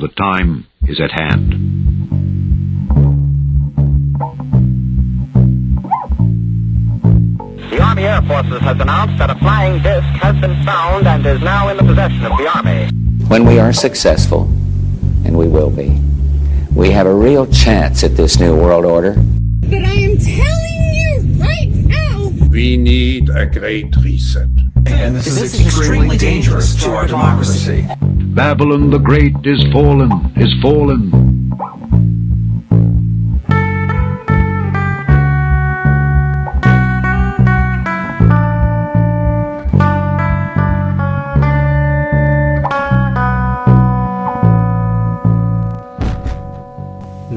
The time is at hand. The Army Air Forces has announced that a flying disc has been found and is now in the possession of the Army. When we are successful, and we will be, we have a real chance at this new world order. But I am telling you right now, we need a great reset. And this is extremely dangerous to our democracy. Babylon the Great is fallen, is fallen.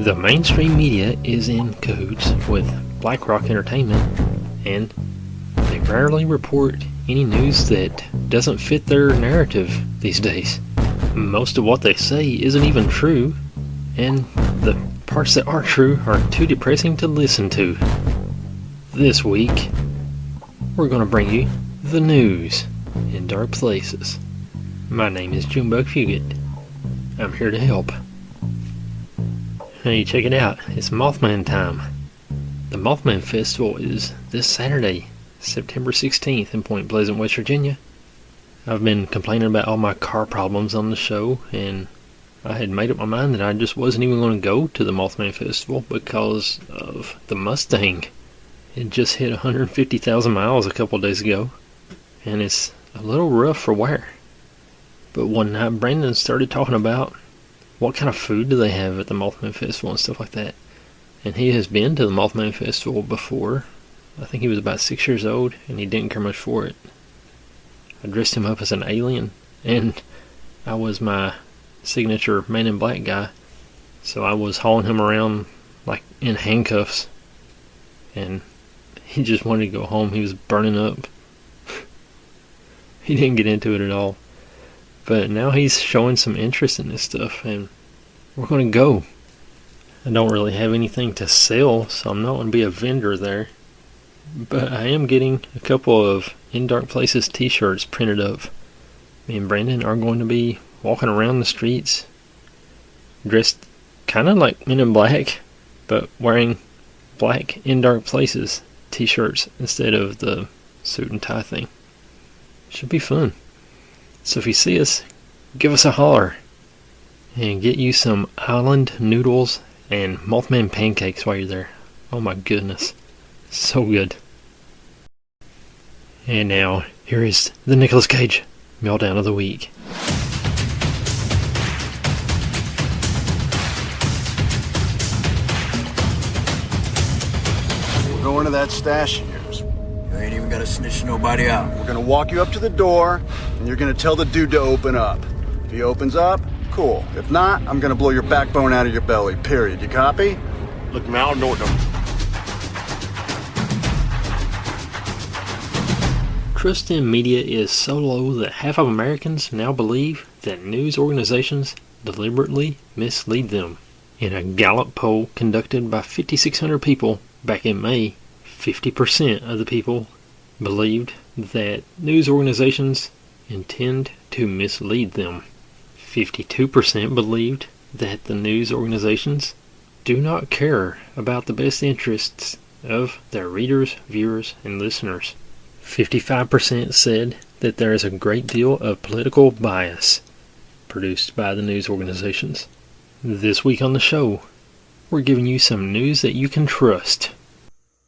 The mainstream media is in cahoots with BlackRock Entertainment, and they rarely report any news that doesn't fit their narrative these days. Most of what they say isn't even true, and the parts that are true are too depressing to listen to. This week, we're going to bring you the news in dark places. My name is Junebug Fugitt. I'm here to help. Hey, check it out. It's Mothman time. The Mothman Festival is this Saturday, September 16th in Point Pleasant, West Virginia. I've been complaining about all my car problems on the show, and I had made up my mind that I just wasn't even going to go to the Mothman Festival because of the Mustang. It just hit 150,000 miles a couple days ago, and it's a little rough for wear. But one night Brandon started talking about what kind of food do they have at the Mothman Festival and stuff like that. And he has been to the Mothman Festival before. I think he was about 6 years old, and he didn't care much for it. I dressed him up as an alien, and I was my signature Man in Black guy. So I was hauling him around like in handcuffs, and he just wanted to go home. He was burning up. He didn't get into it at all. But now he's showing some interest in this stuff, and we're going to go. I don't really have anything to sell, so I'm not going to be a vendor there. But I am getting a couple of In Dark Places t-shirts printed up. Me and Brandon are going to be walking around the streets, dressed kind of like Men in Black, but wearing black In Dark Places t-shirts instead of the suit and tie thing. Should be fun. So if you see us, give us a holler and get you some island noodles and Mothman pancakes while you're there. Oh my goodness, so good. And now, here is the Nicolas Cage Meltdown of the Week. We're going to that stash of yours. You ain't even gotta snitch nobody out. We're gonna walk you up to the door, and you're gonna tell the dude to open up. If he opens up, cool. If not, I'm gonna blow your backbone out of your belly, period. You copy? Look, man, I don't know what Trust in media is so low that half of Americans now believe that news organizations deliberately mislead them. In a Gallup poll conducted by 5,600 people back in May, 50% of the people believed that news organizations intend to mislead them. 52% believed that the news organizations do not care about the best interests of their readers, viewers, and listeners. 55% said that there is a great deal of political bias produced by the news organizations. This week on the show, we're giving you some news that you can trust.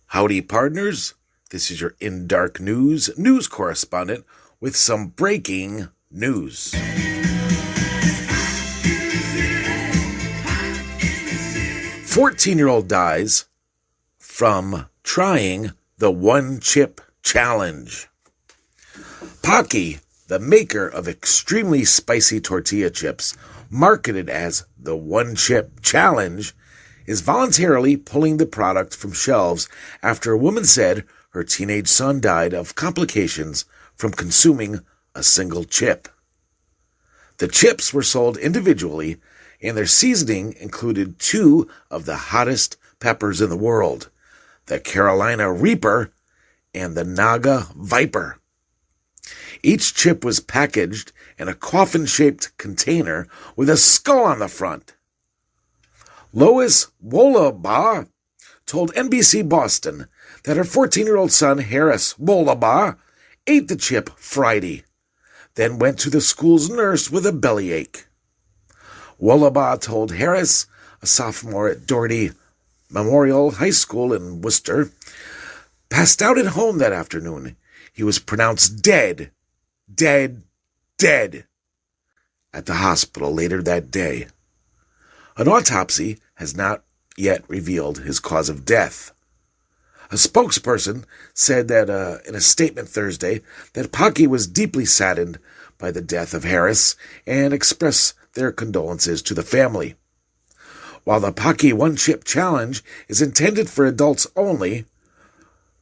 Howdy, partners. This is your In Dark News correspondent with some breaking news. 14-year-old dies from trying the one-chip challenge. Pocky, the maker of extremely spicy tortilla chips, marketed as the one-chip challenge, is voluntarily pulling the product from shelves after a woman said her teenage son died of complications from consuming a single chip. The chips were sold individually, and their seasoning included two of the hottest peppers in the world, the Carolina Reaper and the Naga Viper. Each chip was packaged and a coffin-shaped container with a skull on the front. Lois Wolabaugh told NBC Boston that her 14-year-old son, Harris Wolabaugh, ate the chip Friday, then went to the school's nurse with a bellyache. Wolabaugh told Harris, a sophomore at Doherty Memorial High School in Worcester, passed out at home that afternoon. He was pronounced dead at the hospital later that day. An autopsy has not yet revealed his cause of death. A spokesperson said that in a statement Thursday that Pocky was deeply saddened by the death of Harris and expressed their condolences to the family. While the Pocky One Chip Challenge is intended for adults only,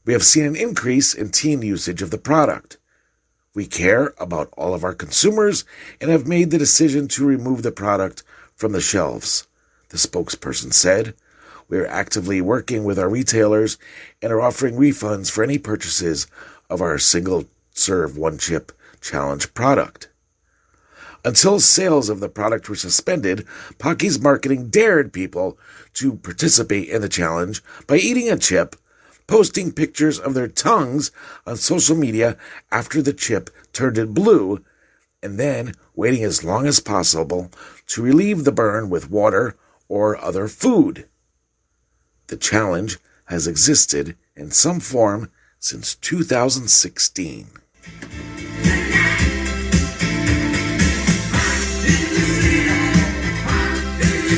we have seen an increase in teen usage of the product. We care about all of our consumers and have made the decision to remove the product from the shelves, the spokesperson said. We are actively working with our retailers and are offering refunds for any purchases of our single-serve one-chip challenge product. Until sales of the product were suspended, Pocky's marketing dared people to participate in the challenge by eating a chip, posting pictures of their tongues on social media after the chip turned it blue, and then waiting as long as possible to relieve the burn with water or other food. The challenge has existed in some form since 2016.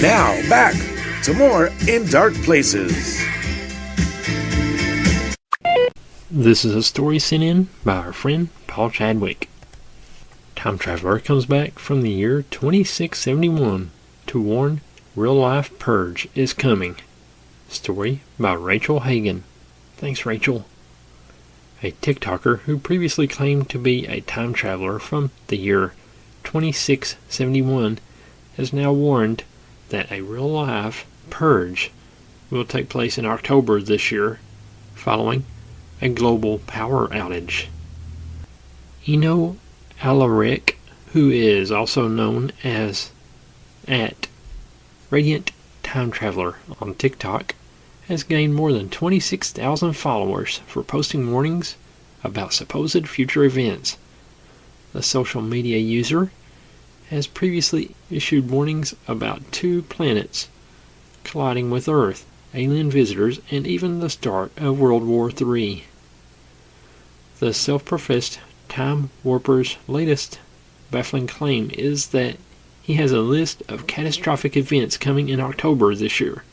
Now, back to more In Dark Places. This is a story sent in by our friend Paul Chadwick. Time traveler comes back from the year 2671 to warn real-life purge is coming. Story by Rachel Hagen. Thanks, Rachel. A TikToker who previously claimed to be a time traveler from the year 2671 has now warned that a real-life purge will take place in October this year following a global power outage. Eno Alaric, who is also known as at Radiant Time Traveler on TikTok, has gained more than 26,000 followers for posting warnings about supposed future events. The social media user has previously issued warnings about 2 planets colliding with Earth, alien visitors, and even the start of World War III. The self-professed time warper's latest baffling claim is that he has a list of catastrophic events coming in October this year.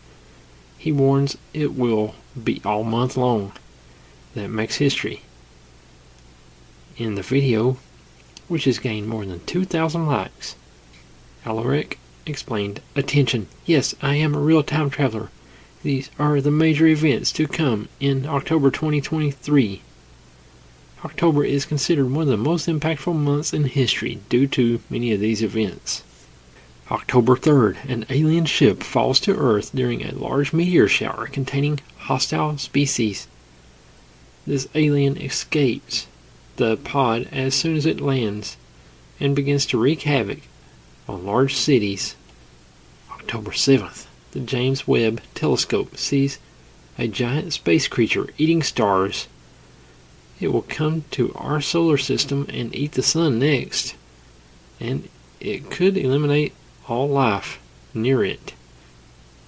He warns it will be all month long. That makes history. In the video, which has gained more than 2,000 likes, Alaric explained, "Attention, yes, I am a real time traveler. These are the major events to come in October 2023. October is considered one of the most impactful months in history due to many of these events. October 3rd, an alien ship falls to Earth during a large meteor shower containing hostile species. This alien escapes the pod as soon as it lands and begins to wreak havoc on large cities. October 7th, the James Webb Telescope sees a giant space creature eating stars. It will come to our solar system and eat the sun next, and it could eliminate all life near it.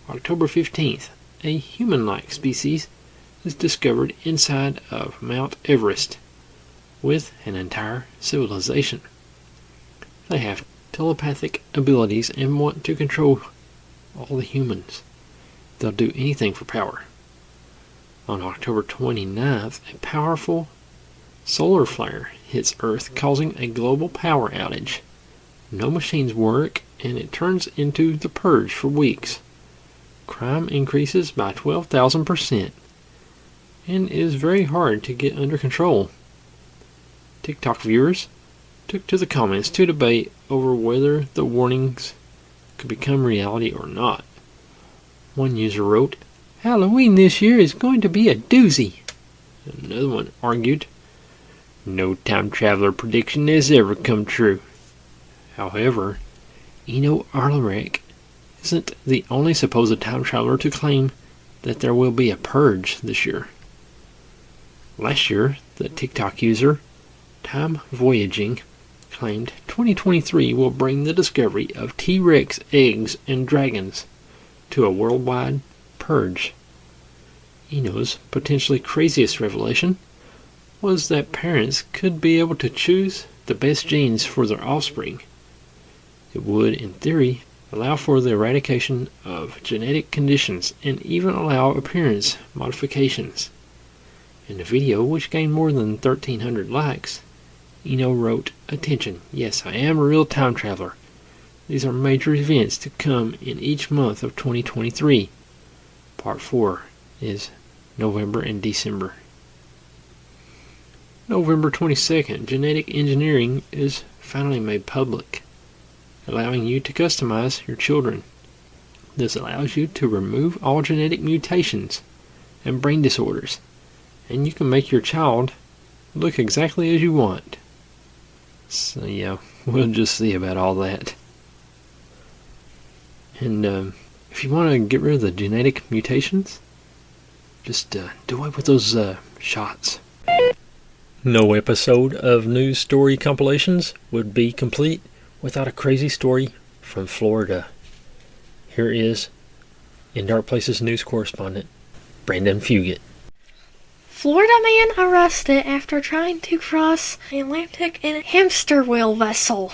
October 15th, a human-like species is discovered inside of Mount Everest with an entire civilization. They have telepathic abilities and want to control all the humans. They'll do anything for power. On October 29th, a powerful solar flare hits Earth, causing a global power outage. No machines work, and it turns into the purge for weeks. Crime increases by 12,000% and is very hard to get under control. TikTok viewers took to the comments to debate over whether the warnings could become reality or not. One user wrote, "Halloween this year is going to be a doozy." Another one argued, "No time traveler prediction has ever come true. However, Eno Arlarek isn't the only supposed time traveler to claim that there will be a purge this year. Last year, the TikTok user Time Voyaging claimed 2023 will bring the discovery of T-Rex eggs and dragons to a worldwide purge. Eno's potentially craziest revelation was that parents could be able to choose the best genes for their offspring. It would, in theory, allow for the eradication of genetic conditions and even allow appearance modifications. In the video, which gained more than 1,300 likes, Eno wrote, "Attention, yes, I am a real time traveler. These are major events to come in each month of 2023. Part 4 is November and December." November 22nd, genetic engineering is finally made public, allowing you to customize your children. This allows you to remove all genetic mutations and brain disorders, and you can make your child look exactly as you want. So yeah, we'll just see about all that. And if you want to get rid of the genetic mutations, just do away with those shots. No episode of news story compilations would be complete without a crazy story from Florida. Here is In Dark Places news correspondent Brandon Fugitt. Florida man arrested after trying to cross the Atlantic in a hamster wheel vessel.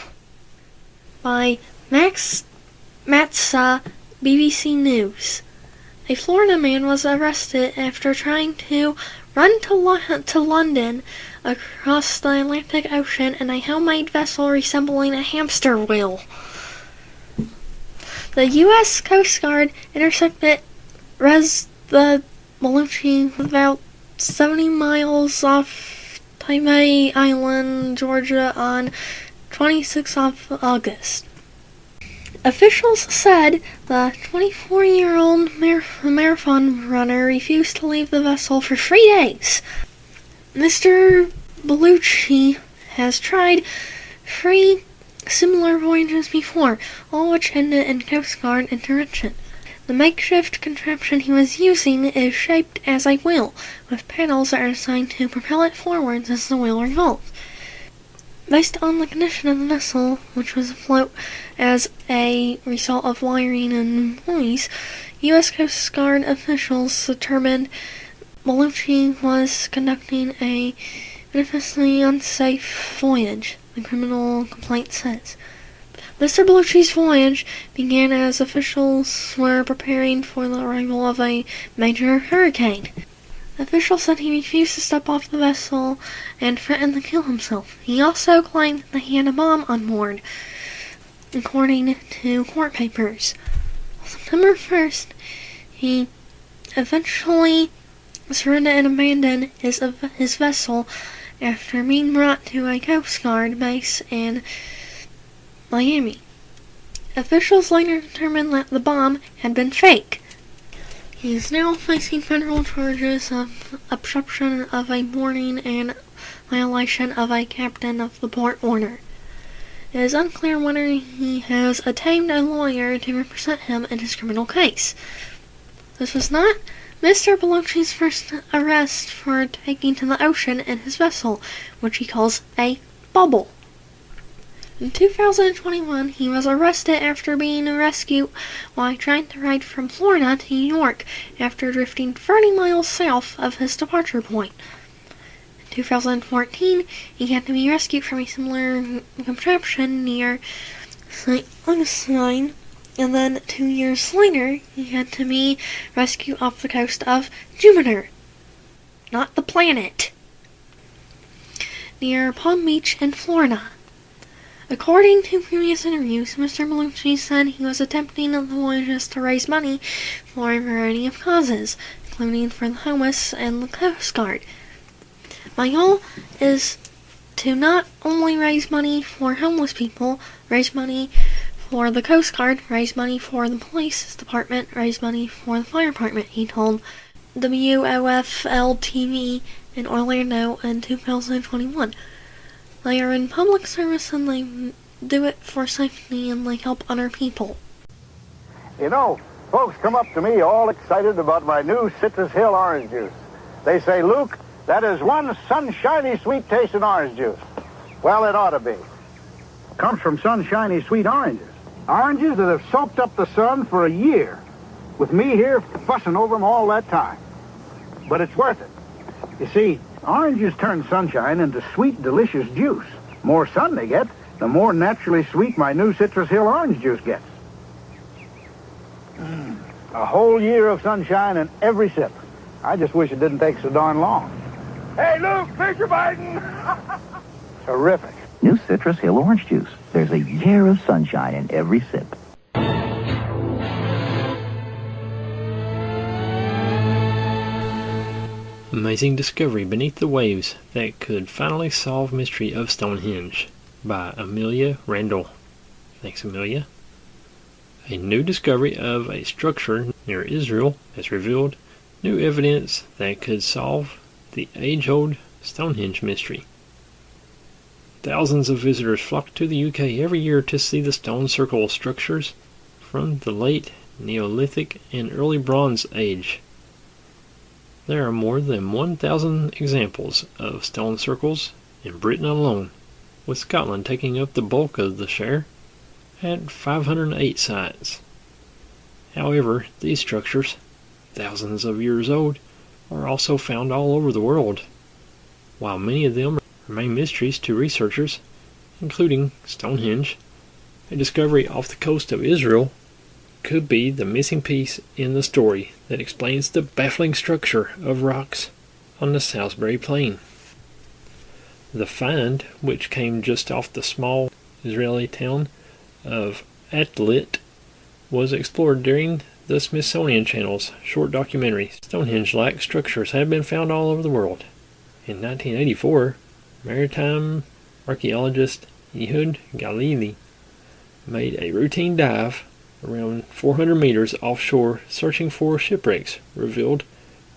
By Max Matza, BBC News. A Florida man was arrested after trying to run to London across the Atlantic Ocean in a homemade vessel resembling a hamster wheel. The U.S. Coast Guard intercepted the Belushi about 70 miles off Tybee Island, Georgia on 26th of August. Officials said the 24-year-old marathon runner refused to leave the vessel for 3 days. Mr. Belushi has tried 3 similar voyages before, all which ended in Coast Guard intervention. The makeshift contraption he was using is shaped as a wheel, with paddles that are assigned to propel it forwards as the wheel revolves. Based on the condition of the vessel, which was afloat as a result of wiring and buoys, U.S. Coast Guard officials determined Belushi was conducting a manifestly unsafe voyage, the criminal complaint says. Mr. Belushi's voyage began as officials were preparing for the arrival of a major hurricane. Officials said he refused to step off the vessel and threatened to kill himself. He also claimed that he had a bomb on board, according to court papers. On September 1st, he eventually surrendered and abandoned his vessel after being brought to a Coast Guard base in Miami. Officials later determined that the bomb had been fake. He is now facing federal charges of obstruction of a boarding and violation of a captain of the port order. It is unclear whether he has obtained a lawyer to represent him in his criminal case. This was not Mr. Belushi's first arrest for taking to the ocean in his vessel, which he calls a bubble. In 2021, he was arrested after being rescued while trying to ride from Florida to New York after drifting 30 miles south of his departure point. In 2014, he had to be rescued from a similar contraption near St. Augustine, and then 2 years later, he had to be rescued off the coast of Jupiter, not the planet, near Palm Beach in Florida. According to previous interviews, Mr. Belushi said he was attempting the voyages to raise money for a variety of causes, including for the homeless and the Coast Guard. My goal is to not only raise money for homeless people, raise money for the Coast Guard, raise money for the police department, raise money for the fire department, he told WOFL-TV in Orlando in 2021. They are in public service and they do it for safety and help other people. You know, folks come up to me all excited about my new Citrus Hill orange juice. They say, Luke, that is one sunshiny, sweet-tasting orange juice. Well, it ought to be. Comes from sunshiny, sweet oranges. Oranges that have soaked up the sun for a year, with me here fussing over them all that time. But it's worth it. You see, oranges turn sunshine into sweet, delicious juice. The more sun they get, the more naturally sweet my new Citrus Hill orange juice gets. A whole year of sunshine in every sip. I just wish it didn't take so darn long. Hey, Luke, picture Biden! Terrific. New Citrus Hill orange juice. There's a year of sunshine in every sip. Amazing discovery beneath the waves that could finally solve mystery of Stonehenge by Amelia Randall. Thanks, Amelia. A new discovery of a structure near Israel has revealed new evidence that could solve the age-old Stonehenge mystery. Thousands of visitors flock to the UK every year to see the stone circle structures from the late Neolithic and early Bronze Age. There are more than 1,000 examples of stone circles in Britain alone, with Scotland taking up the bulk of the share at 508 sites. However, these structures, thousands of years old, are also found all over the world. While many of them remain mysteries to researchers, including Stonehenge, a discovery off the coast of Israel could be the missing piece in the story that explains the baffling structure of rocks on the Salisbury Plain. The find, which came just off the small Israeli town of Atlit, was explored during the Smithsonian Channel's short documentary. Stonehenge-like structures have been found all over the world. In 1984, maritime archaeologist Ehud Galili made a routine dive around 400 meters offshore searching for shipwrecks revealed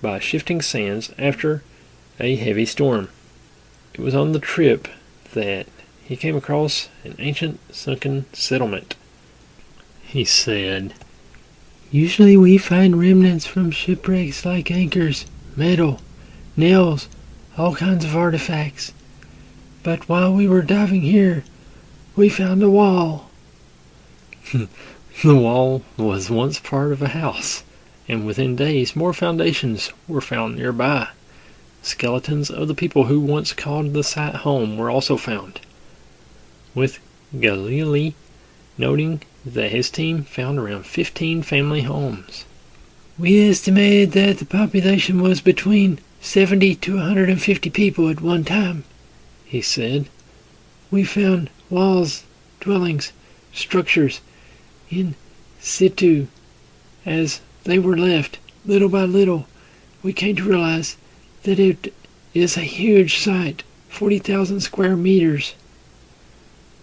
by shifting sands after a heavy storm. It was on the trip that he came across an ancient sunken settlement. He said, "Usually we find remnants from shipwrecks like anchors, metal, nails, all kinds of artifacts. But while we were diving here, we found a wall." The wall was once part of a house, and within days more foundations were found nearby. Skeletons of the people who once called the site home were also found, with Galili noting that his team found around 15 family homes. "We estimated that the population was between 70 to 150 people at one time," he said. "We found walls, dwellings, structures in situ. As they were left, little by little, we came to realize that it is a huge site, 40,000 square meters.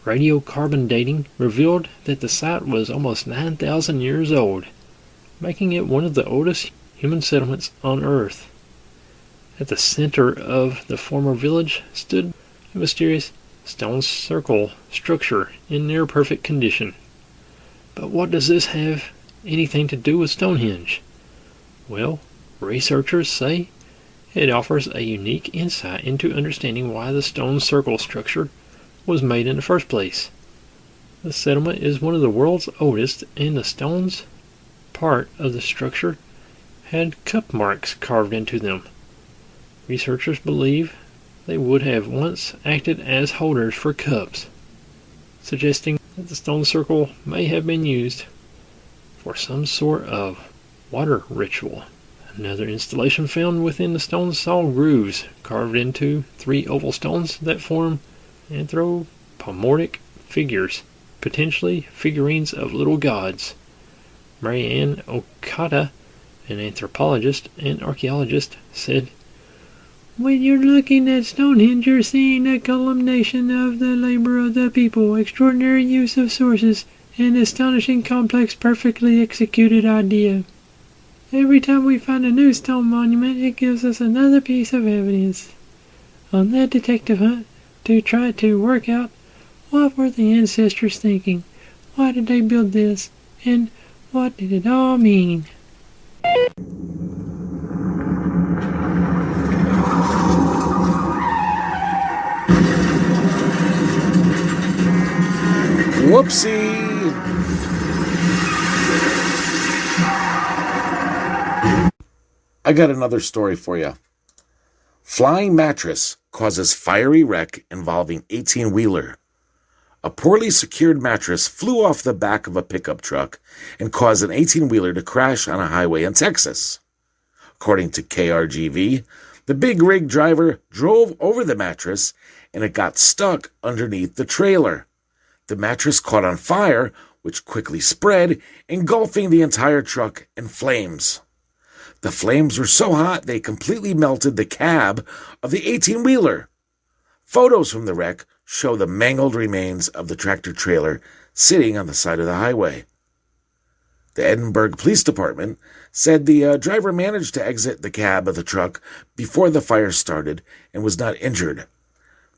Radiocarbon dating revealed that the site was almost 9,000 years old, making it one of the oldest human settlements on Earth. At the center of the former village stood a mysterious stone circle structure in near-perfect condition. But what does this have anything to do with Stonehenge? Well, researchers say it offers a unique insight into understanding why the stone circle structure was made in the first place. The settlement is one of the world's oldest, and the stones part of the structure had cup marks carved into them. Researchers believe they would have once acted as holders for cups, suggesting that the stone circle may have been used for some sort of water ritual. Another installation found within the stone saw grooves carved into 3 oval stones that form anthropomorphic figures, potentially figurines of little gods. Marianne Okada, an anthropologist and archaeologist, said, "When you're looking at Stonehenge, you're seeing a culmination of the labor of the people, extraordinary use of sources, and astonishing complex, perfectly executed idea. Every time we find a new stone monument, it gives us another piece of evidence. On that detective hunt to try to work out What were the ancestors thinking? Why did they build this? And what did it all mean? Whoopsie! I got another story for you. Flying mattress causes fiery wreck involving 18-wheeler. A poorly secured mattress flew off the back of a pickup truck and caused an 18-wheeler to crash on a highway in Texas. According to KRGV, the big rig driver drove over the mattress and it got stuck underneath the trailer. The mattress caught on fire, which quickly spread, engulfing the entire truck in flames. The flames were so hot they completely melted the cab of the 18-wheeler. Photos from the wreck show the mangled remains of the tractor trailer sitting on the side of the highway. The Edinburgh Police Department said the driver managed to exit the cab of the truck before the fire started and was not injured.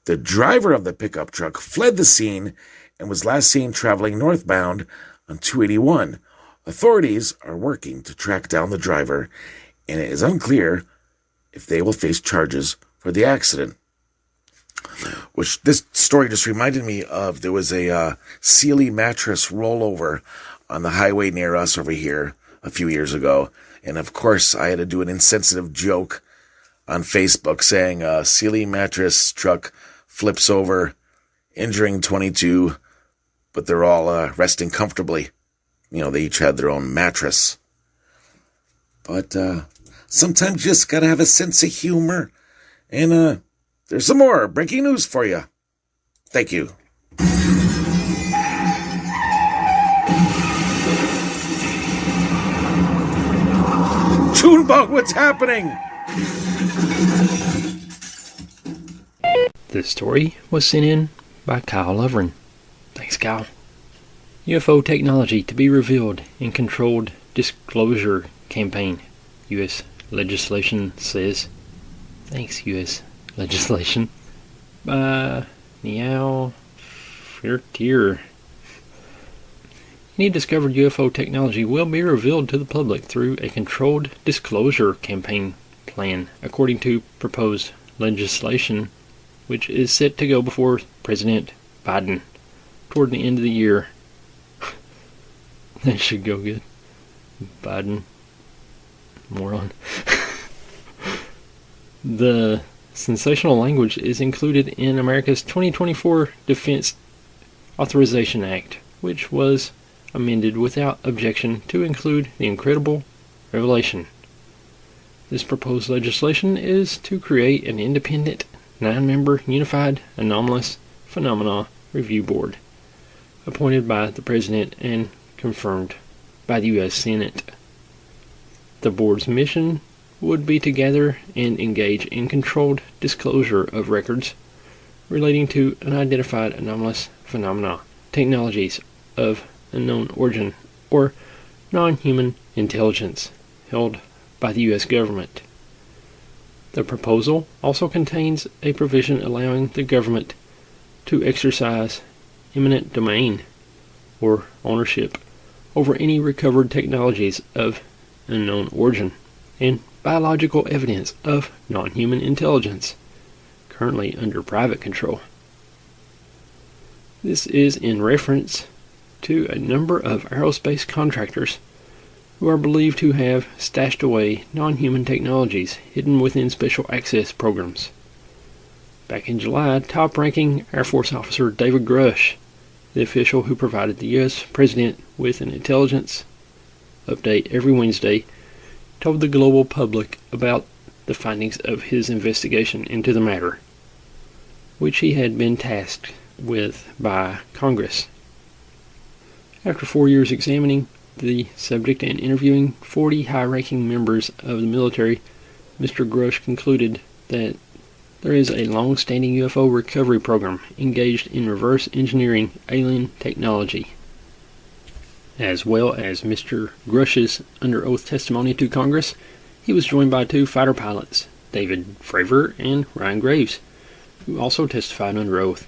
The driver of the pickup truck fled the scene and was last seen traveling northbound on 281. Authorities are working to track down the driver, and it is unclear if they will face charges for the accident. Which this story just reminded me of. There was a Sealy mattress rollover on the highway near us over here a few years ago. And of course, I had to do an insensitive joke on Facebook saying Sealy mattress truck flips over, injuring 22, but they're all resting comfortably. You know, they each had their own mattress. But sometimes you just gotta have a sense of humor. And there's some more breaking news for you. Thank you. Toonbug, what's happening? This story was sent in by Kyle Lovren. Thanks, Kyle. UFO technology to be revealed in controlled disclosure campaign. U.S. legislation says. Thanks, U.S. legislation. By Meow Fertier. Any discovered UFO technology will be revealed to the public through a controlled disclosure campaign plan, according to proposed legislation, which is set to go before President Biden toward the end of the year. That should go good. Biden. Moron. The sensational language is included in America's 2024 Defense Authorization Act, which was amended without objection to include the incredible revelation. This proposed legislation is to create an independent, 9-member Unified Anomalous Phenomena Review Board, appointed by the President and confirmed by the U.S. Senate. The board's mission would be to gather and engage in controlled disclosure of records relating to unidentified anomalous phenomena, technologies of unknown origin, or non-human intelligence held by the U.S. government. The proposal also contains a provision allowing the government to exercise eminent domain or ownership over any recovered technologies of unknown origin and biological evidence of non-human intelligence currently under private control. This is in reference to a number of aerospace contractors who are believed to have stashed away non-human technologies hidden within special access programs. Back in July, top-ranking Air Force officer David Grush, the official who provided the U.S. President with an intelligence update every Wednesday, told the global public about the findings of his investigation into the matter, which he had been tasked with by Congress. After 4 years examining the subject and interviewing 40 high-ranking members of the military, Mr. Grush concluded that there is a long-standing UFO recovery program engaged in reverse engineering alien technology. As well as Mr. Grush's under oath testimony to Congress, he was joined by 2 fighter pilots, David Fravor and Ryan Graves, who also testified under oath.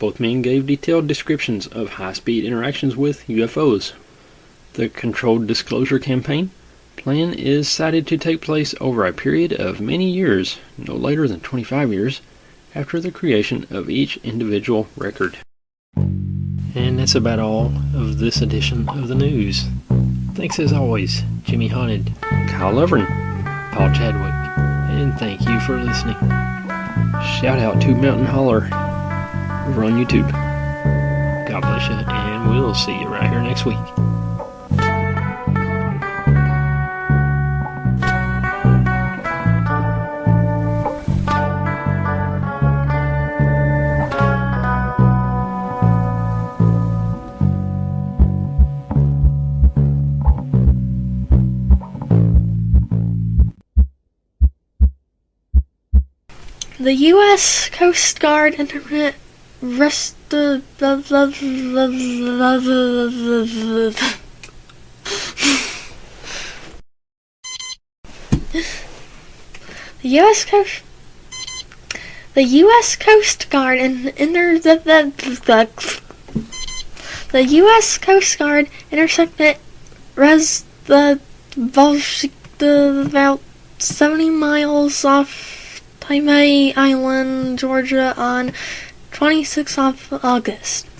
Both men gave detailed descriptions of high-speed interactions with UFOs. The Controlled Disclosure Campaign plan is cited to take place over a period of many years, no later than 25 years, after the creation of each individual record. And that's about all of this edition of the news. Thanks as always, Jimmy Haunted, Kyle Lovren, Paul Chadwick, and thank you for listening. Shout out to Mountain Holler over on YouTube. God bless you, and we'll see you right here next week. The U.S. Coast Guard Internet The U.S. Coast Guard the U.S. Coast Guard intercepted about 70 miles off Tybee Island, Georgia on 26th of August.